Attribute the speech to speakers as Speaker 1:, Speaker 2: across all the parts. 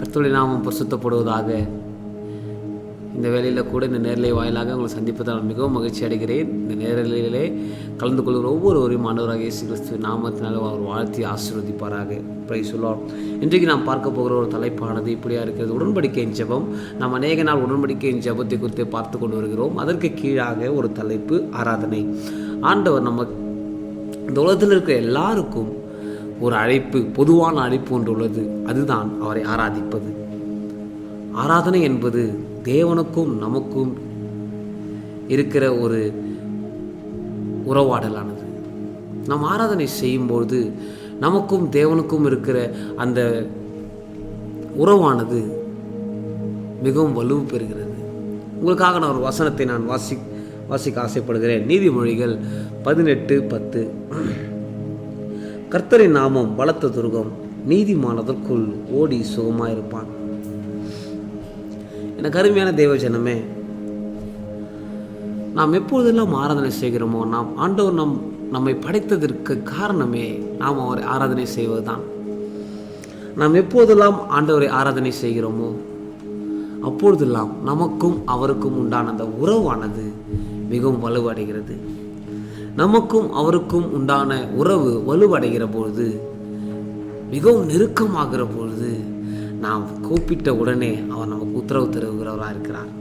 Speaker 1: கர்த்தருடைய நாமம் பரிசுத்தப்படுவதாக. இந்த வேளையில் கூட இந்த நேரலை வாயிலாக உங்களை சந்திப்பதால் நான் மிகவும் மகிழ்ச்சி அடைகிறேன். இந்த நேரலையிலே கலந்து கொள்கிற ஒவ்வொருவரையும் ஆண்டவராகிய இயேசு கிறிஸ்து நாமத்தினால் அவர் வாழ்த்தி ஆசீர்வதிப்பாராக. Praise the Lord. இன்றைக்கு நாம் பார்க்க போகிற ஒரு தலைப்பானது இப்படியா இருக்கிறது, உடன்படிக்கையின் ஜெபம். நாம் அநேக நாள் உடன்படிக்கையின் ஜெபத்தை குறித்து பார்த்து கொண்டு வருகிறோம். அதற்கு கீழாக ஒரு தலைப்பு ஆராதனை. ஆண்டவர் நம்ம இந்த உலகத்தில் இருக்கிற எல்லாருக்கும் ஒரு அழைப்பு, பொதுவான அழைப்பு ஒன்று உள்ளது. அதுதான் அவரை ஆராதிப்பது. ஆராதனை என்பது தேவனுக்கும் நமக்கும் இருக்கிற ஒரு உறவாடலானது. நாம் ஆராதனை செய்யும்போது நமக்கும் தேவனுக்கும் இருக்கிற அந்த உறவானது மிகவும் வலுவு பெறுகிறது. உங்களுக்காக நான் ஒரு வசனத்தை நான் வாசிக்க ஆசைப்படுகிறேன். நீதிமொழிகள் 18:10. கர்த்தரின் நாமம் பலத்த துருகம், நீதிமானதற்குள் ஓடி சுகமாயிருப்பான். எனக்கு அருமையான தேவ ஜனமே, நாம் எப்பொழுதெல்லாம் ஆராதனை செய்கிறோமோ, நாம் ஆண்டவர் நம்மை படைத்ததற்கு காரணமே நாம் அவரை ஆராதனை செய்வதுதான். நாம் எப்போதெல்லாம் ஆண்டவரை ஆராதனை செய்கிறோமோ அப்பொழுதெல்லாம் நமக்கும் அவருக்கும் உண்டான அந்த உறவானது மிகவும் வலுவடைகிறது. நமக்கும் அவருக்கும் உண்டான உறவு வலுவடைகிற பொழுது, மிகவும் நெருக்கமாகிற பொழுது, நாம் கூப்பிட்ட உடனே அவர் நமக்கு உத்தரவு தருகிறவராக இருக்கிறார்.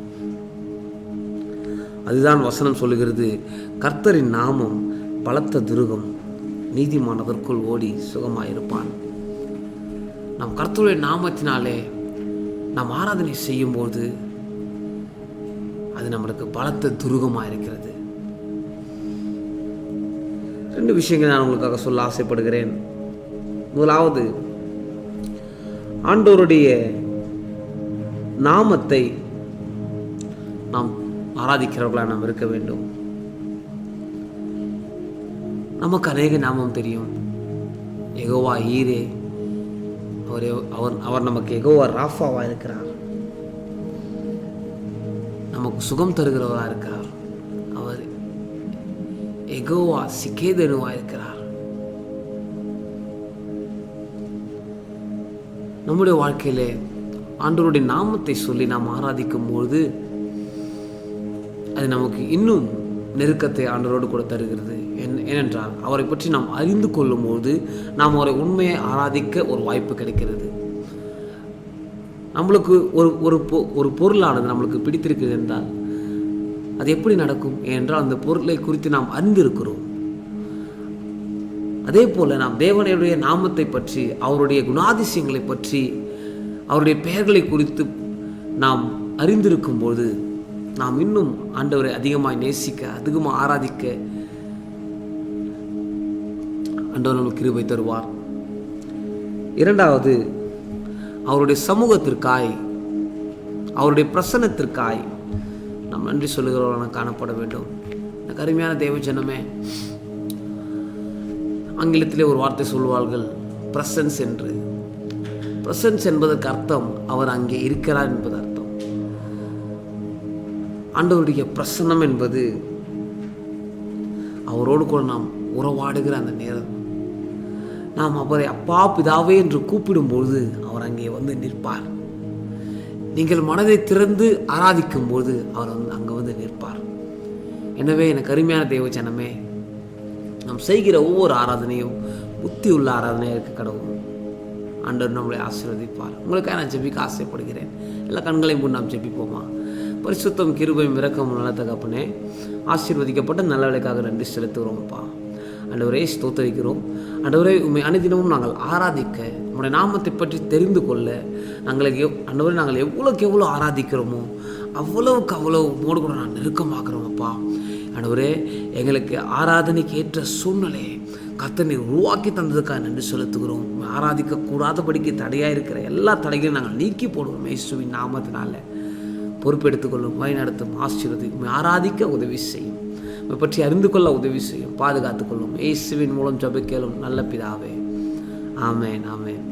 Speaker 1: அதுதான் வசனம் சொல்லுகிறது, கர்த்தரின் நாமம் பலத்த துருகம், நீதிமானதற்குள் ஓடி சுகமாயிருப்பான். நாம் கர்த்தருடைய நாமத்தினாலே நாம் ஆராதனை செய்யும்போது அது நம்மளுக்கு பலத்த துருகமாக இருக்கிறது. 2 விஷயங்கள் நான் உங்களுக்காக சொல்ல ஆசைப்படுகிறேன். முதலாவது, ஆண்டவருடைய நாமத்தை நாம் ஆராதிக்கிறவர்களாக நாம் இருக்க வேண்டும். நமக்கு அநேக நாமம் தெரியும். யெகோவா ஈரே, அவர் நமக்கு யெகோவா ராஃபாவா இருக்கிறார். நமக்கு சுகம் தருகிறவராக இருக்கிறார். அவர் யெகோவா சிக்கேதனுவா இருக்கிறார். நம்முடைய வாழ்க்கையிலே ஆண்டவருடைய நாமத்தை சொல்லி நாம் ஆராதிக்கும் பொழுது அது நமக்கு இன்னும் நெருக்கத்தை ஆண்டவரோடு கூட தருகிறது. ஏனென்றால் அவரை பற்றி நாம் அறிந்து கொள்ளும் போது நாம் அவரை உண்மையை ஆராதிக்க ஒரு வாய்ப்பு கிடைக்கிறது. நம்மளுக்கு ஒரு பொருளானது நம்மளுக்கு பிடித்திருக்கிறது என்றால் அது எப்படி நடக்கும் என்றால் அந்த பொருளை குறித்து நாம் அறிந்திருக்கிறோம். அதே போல நாம் தேவனுடைய நாமத்தை பற்றி, அவருடைய குணாதிசயங்களை பற்றி, அவருடைய பெயர்களை குறித்து நாம் அறிந்திருக்கும் போது நாம் இன்னும் ஆண்டவரை அதிகமாக நேசிக்க, அதிகமாக ஆராதிக்க ஆண்டவர் நமக்கு கிருபை தருவார். 2வது, அவருடைய சமூகத்திற்காய், அவருடைய பிரசன்னத்திற்காய் நாம் நன்றி சொல்லுகிறவர்களாக காணப்பட வேண்டும். எனக்கு அருமையான தேவ ஜனமே, ஆங்கிலத்திலே ஒரு வார்த்தை சொல்வார்கள், பிரசன்ஸ் என்று. பிரசன்ஸ் என்பதற்கு அர்த்தம் அவர் அங்கே இருக்கிறார் என்பது அர்த்தம். ஆண்டவருடைய பிரசன்னம் என்பது அவரோடு கூட நாம் உறவாடுகிற அந்த நேரம். நாம் அவரை அப்பா பிதாவே என்று கூப்பிடும்பொழுது அவர் அங்கே வந்து நிற்பார். நீங்கள் மனதை திறந்து ஆராதிக்கும் போது அவர் அங்கே வந்து நிற்பார். எனவே எனக்கு அருமையான தேவ ஜனமே, நாம் செய்கிற ஒவ்வொரு ஆராதனையும் புத்தி உள்ள ஆராதனையாக இருக்க கடவுள். ஆண்டவர் நம்மளை ஆசீர்வதிப்பார். உங்களுக்காக நான் ஜெபிக்க ஆசைப்படுகிறேன். எல்லா கண்களையும் முன் நாம் ஜெபிப்போமா? பரிசுத்தம் கிருபையும் இரக்கம் நல்ல தகப்பனே, ஆசீர்வதிக்கப்பட்ட நல்ல வேலைக்காக நன்றி செலுத்துகிறோம்ப்பா. ஆண்டவரே ஸ்தோத்தரிக்கிறோம். ஆண்டவரே உண்மை அனுதினமும் நாங்கள் ஆராதிக்க, உங்களுடைய நாமத்தை பற்றி தெரிந்து கொள்ள ஆண்டவரே நாங்கள் எவ்வளோக்கு எவ்வளோ ஆராதிக்கிறோமோ அவ்வளவுக்கு அவ்வளோ உம்மோடு கூட நான் நெருக்கமாக்குறோம்ப்பா. ஆண்டவரே, எங்களுக்கு ஆராதனைக்கு ஏற்ற சூழ்நிலையை கர்த்தர் நீர் உருவாக்கி தந்ததுக்காக நன்றி செலுத்துகிறோம். ஆராதிக்கக்கூடாதபடிக்கு தடையாக இருக்கிற எல்லா தடைகளையும் நாங்கள் நீக்கி போடுவோம். இயேசுவின் நாமத்தினால பொறுப்பெடுத்துக்கொள்ளும், வழிநடத்தும், ஆசீர்வதிக்கும், ஆராதிக்க உதவி செய்யும், உம்மை பற்றி அறிந்து கொள்ள உதவி செய்யும், பாதுகாத்துக்கொள்ளும். இயேசுவின் மூலம் ஜெபிக்கிறோம் நல்ல பிதாவே. ஆமென், ஆமென்.